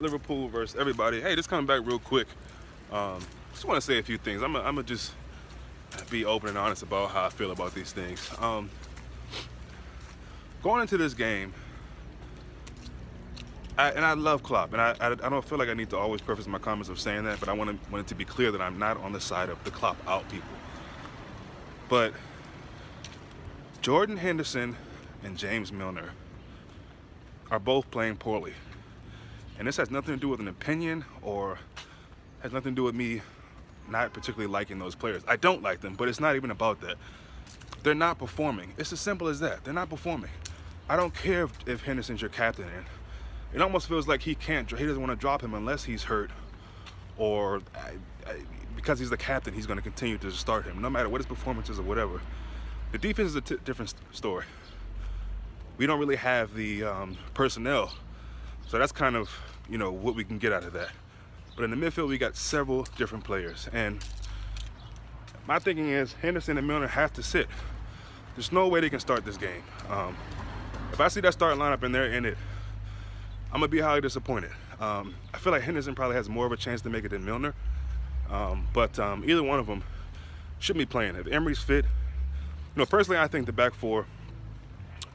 Liverpool versus everybody. Hey, just coming back real quick. Just want to say a few things. I'm gonna just be open and honest about how I feel about these things. Going into this game, I love Klopp, and I don't feel like I need to always preface my comments of saying that, but I want it to be clear that I'm not on the side of the Klopp out people. But Jordan Henderson and James Milner are both playing poorly. And this has nothing to do with an opinion or has nothing to do with me not particularly liking those players. I don't like them, but it's not even about that. They're not performing. It's as simple as that. They're not performing. I don't care if Henderson's your captain, and it almost feels like he doesn't want to drop him unless he's hurt, or because he's the captain, he's going to continue to start him, no matter what his performance is or whatever. The defense is a different story. We don't really have the personnel, so that's kind of, you know, what we can get out of that. But in the midfield, we got several different players, and my thinking is Henderson and Milner have to sit. There's no way they can start this game. If I see that starting lineup and they're in it, I'm gonna be highly disappointed. I feel like Henderson probably has more of a chance to make it than Milner, but either one of them should be playing. If Emery's fit, you know, personally, I think the back four,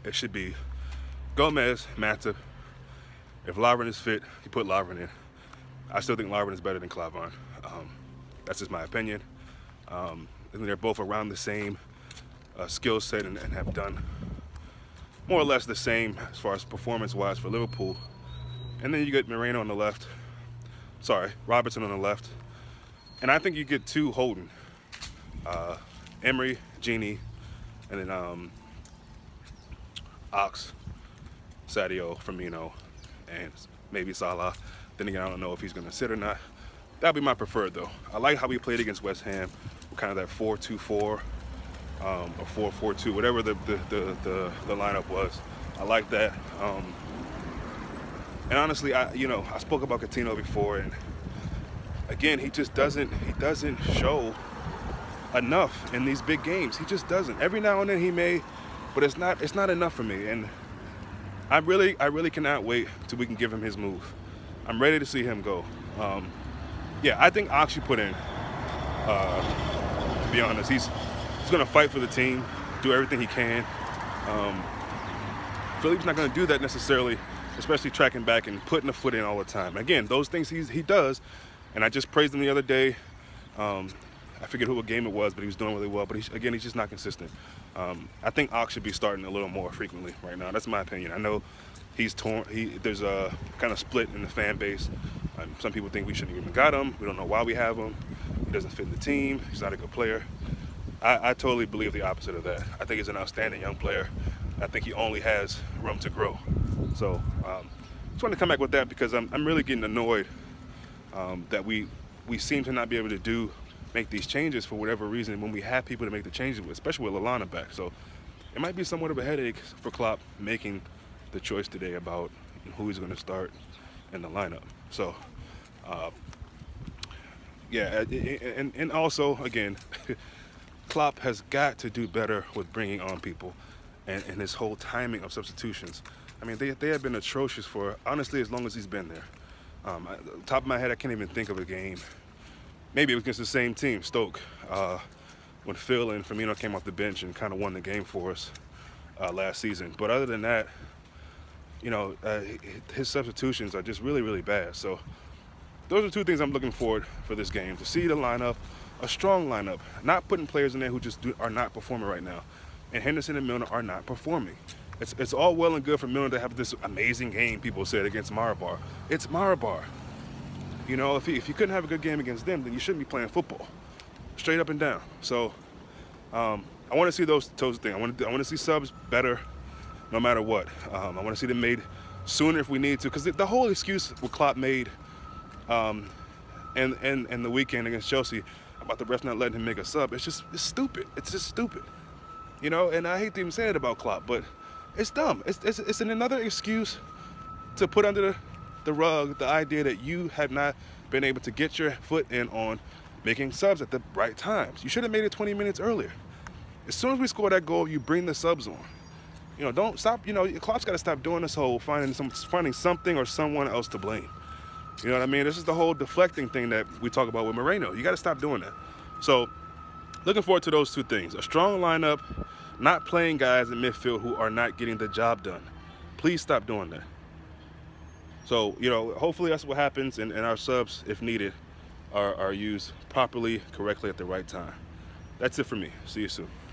it should be Gomez, Matip. If Lovren is fit, you put Lovren in. I still think Lovren is better than Klavan. That's just my opinion. And they're both around the same skill set and have done more or less the same as far as performance-wise for Liverpool. And then you get Moreno on the left. Sorry, Robertson on the left. And I think you get two holding. Emery, Gini, and then Ox, Sadio, Firmino, and maybe Salah. Then again, I don't know if he's going to sit or not. That'd be my preferred, though. I like how we played against West Ham, kind of that 4-2-4 or 4-4-2, whatever the lineup was. I like that. And honestly, I spoke about Coutinho before, and again, he doesn't show enough in these big games. He just doesn't. Every now and then he may, but it's not enough for me. And I really cannot wait till we can give him his move. I'm ready to see him go. Yeah, I think Ox should put in. To be honest, he's going to fight for the team, do everything he can. Philippe's not going to do that necessarily, especially tracking back and putting a foot in all the time. Again, those things he does, and I just praised him the other day. I forget what game it was, but he was doing really well. But he's just not consistent. I think Ox should be starting a little more frequently right now. That's my opinion. I know he's torn. There's a kind of split in the fan base. Some people think we shouldn't even got him. We don't know why we have him. He doesn't fit in the team. He's not a good player. I totally believe the opposite of that. I think he's an outstanding young player. I think he only has room to grow. So just wanted to come back with that because I'm really getting annoyed that we seem to not be able to make these changes for whatever reason when we have people to make the changes with, especially with Lallana back. So it might be somewhat of a headache for Klopp making the choice today about who he's going to start in the lineup. So yeah, and also again, Klopp has got to do better with bringing on people and his whole timing of substitutions. I mean, they have been atrocious for, honestly, as long as he's been there. Top of my head, I can't even think of a game. Maybe it was against the same team, Stoke, when Phil and Firmino came off the bench and kind of won the game for us last season. But other than that, you know, his substitutions are just really, really bad. So those are two things I'm looking forward for this game, to see the lineup, a strong lineup, not putting players in there who just are not performing right now. And Henderson and Milner are not performing. It's all well and good for Milner to have this amazing game, people said, against Maribor. It's Maribor. You know, if you couldn't have a good game against them, then you shouldn't be playing football, straight up and down. So I want to see those things. I want to see subs better, no matter what. I want to see them made sooner if we need to, because the whole excuse what Klopp made and the weekend against Chelsea about the refs not letting him make a sub, it's stupid. It's just stupid. You know, and I hate to even say it about Klopp, but it's dumb. It's another excuse to put under the rug the idea that you have not been able to get your foot in on making subs at the right times. You should have made it 20 minutes earlier. As soon as we score that goal, you bring the subs on. You know, don't stop. You know, Klopp's got to stop doing this whole finding something or someone else to blame. You know what I mean? This is the whole deflecting thing that we talk about with Moreno. You got to stop doing that. So, looking forward to those two things. A strong lineup, not playing guys in midfield who are not getting the job done. Please stop doing that. So, you know, hopefully that's what happens, and our subs, if needed, are used properly, correctly at the right time. That's it for me. See you soon.